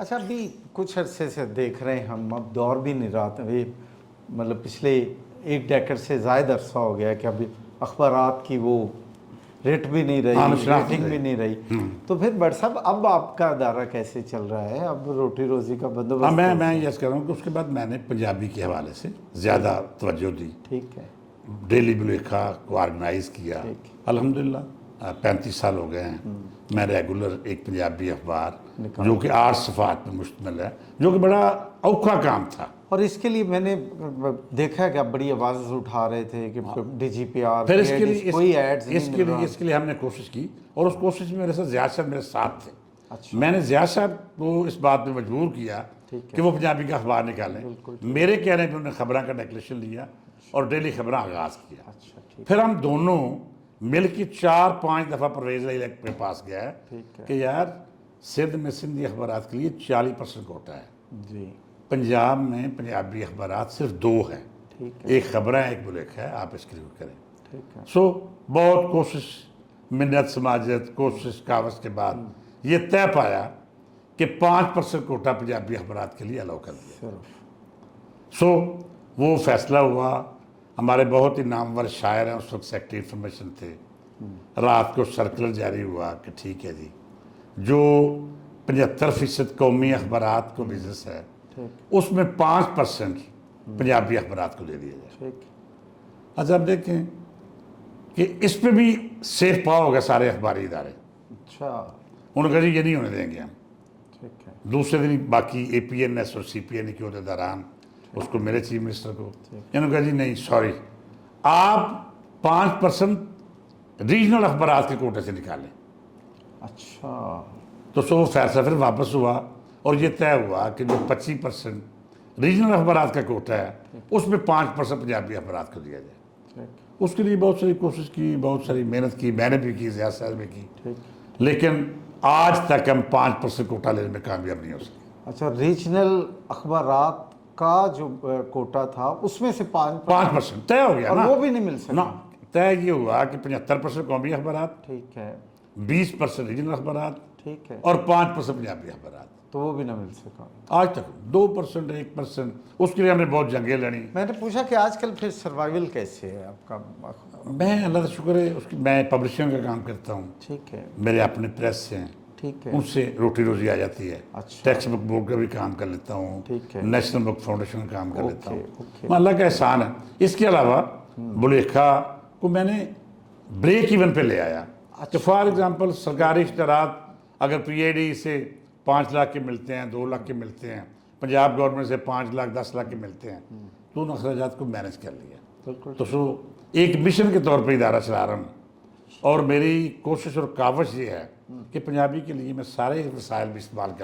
اچھا ابھی کچھ عرصے سے دیکھ رہے ہیں ہم، اب دور بھی نہیں رہا تھا، مطلب پچھلے ایک ڈیکڑ سے زائد عرصہ ہو گیا کہ ابھی اخبارات کی وہ ریٹ بھی نہیں رہی، ریٹنگ بھی نہیں رہی، تو پھر بٹ صاحب اب آپ کا ادارہ کیسے چل رہا ہے؟ اب روٹی روزی کا بندوبست میں یس کر رہا ہوں کہ اس کے بعد میں نے پنجابی کے حوالے سے زیادہ توجہ دی، ٹھیک ہے، ڈیلی بلیکھا کو آرگنائز کیا، الحمدللہ 35 سال ہو گئے ہیں میں ریگولر ایک پنجابی اخبار جو کہ 8 صفحات میں مشتمل ہے، جو کہ بڑا اوکھا کام تھا. اور اس کے لیے میں نے دیکھا کہ آپ بڑی آواز اٹھا رہے تھے کہ ڈی جی پی آر پھر کوئی ایڈز نہیں مل رہا. اس کے لیے ہم نے کوشش کی، اور اس کوشش میں میرے ساتھ زیاد صاحب میرے ساتھ تھے. اچھا، میں نے زیاد صاحب کو اس بات میں مجبور کیا کہ وہ پنجابی کا اخبار نکالیں. میرے کہنے پہ انہوں نے خبراں کا ڈیکلیریشن لیا اور ڈیلی خبراں آغاز کیا. اچھا ٹھیک، پھر ہم دونوں مل کے 4-5 دفعہ پرویز الیکٹ کے پاس گئے کہ یار سندھ میں سندھی اخبارات کے لیے 40% کوٹا ہے، جی پنجاب میں پنجابی اخبارات صرف 2 ہیں، ٹھیک ہے، ایک خبریں ایک بلیک ہے، آپ اس کے لیے کریں. ٹھیک ہے، سو بہت کوشش، منت سماجت، کوشش کاوش کے بعد یہ طے پایا کہ 5% کوٹا پنجابی اخبارات کے لیے الاؤ کر دیا. صرف سو وہ فیصلہ ہوا. ہمارے بہت ہی نامور شاعر ہیں اس وقت سیکٹری انفارمیشن تھے. رات کو سرکلر جاری ہوا کہ ٹھیک ہے جی، جو 75% قومی اخبارات کو بزنس ہے اس میں 5% پنجابی اخبارات کو دے دیا جائے. ٹھیک، اچھا آپ دیکھیں کہ اس پہ بھی سیف پا ہو گئے سارے اخباری ادارے. اچھا انہوں نے کہا جی یہ نہیں ہونے دیں گے ہم. ٹھیک ہے، دوسرے دن باقی اے پی این ایس اور سی پی این کے عہدیداران اس کو میرے چیف منسٹر کو انہوں نے کہا جی نہیں سوری، آپ 5% ریجنل اخبارات کے کوٹے سے نکالیں. اچھا تو سو وہ فیصلہ پھر واپس ہوا اور یہ طے ہوا کہ جو 25% ریجنل اخبارات کا کوٹا ہے اس میں 5% پنجابی اخبارات کو دیا جائے. ٹھیک اس کے لیے بہت ساری کوشش کی، بہت ساری محنت کی، میں نے بھی کی، زیاد صاحب نے کی، ٹھیک. لیکن آج تک ہم 5% کوٹا لینے میں کامیاب نہیں ہو سکے. اچھا ریجنل اخبارات کا جو کوٹا تھا اس میں سے 5% طے ہو گیا اور نا. وہ بھی نہیں مل سکا. نا طے یہ ہوا کہ 75% قومی اخبارات، ٹھیک ہے، 20% ریجنل اخبارات ٹھیک ہے، اور 5% پنجابی اخبارات. تو وہ بھی نہ مل سکا. آج تک 2%، 1%، اس کے لیے ہم نے بہت جنگیں لڑیں. میں نے پوچھا کہ آج کل پھر سروائیول کیسے ہے آپ کا؟ میں اللہ کا شکر ہے اس کی، میں پبلشنگ کا کام کرتا ہوں، ٹھیک ہے، میرے اپنے پریس ہیں، ٹھیک ہے، ان سے روٹی روزی آ جاتی ہے. اچھا ٹیکسٹ بک بورڈ کا بھی کام کر لیتا ہوں، ٹھیک ہے، نیشنل بک فاؤنڈیشن کا کام کر لیتا ہوں. اوکے. میں اللہ کا احسان ہے. اس کے علاوہ بلیکھا کو میں نے بریک ایون پہ لے آیا کہ فار ایگزامپل سرکاری اشتہارات اگر پی اے ڈی سے 5 لاکھ کے ملتے ہیں، 2 لاکھ کے ملتے ہیں، پنجاب گورنمنٹ سے 5 لاکھ 10 لاکھ کے ملتے ہیں، تو ان اخراجات کو مینیج کر لیا. بالکل. تو سو ایک مشن کے طور پہ ادارہ چلا رہا ہوں، اور میری کوشش اور کاوش یہ ہے کہ پنجابی کے لیے میں سارے وسائل بھی استعمال کروں.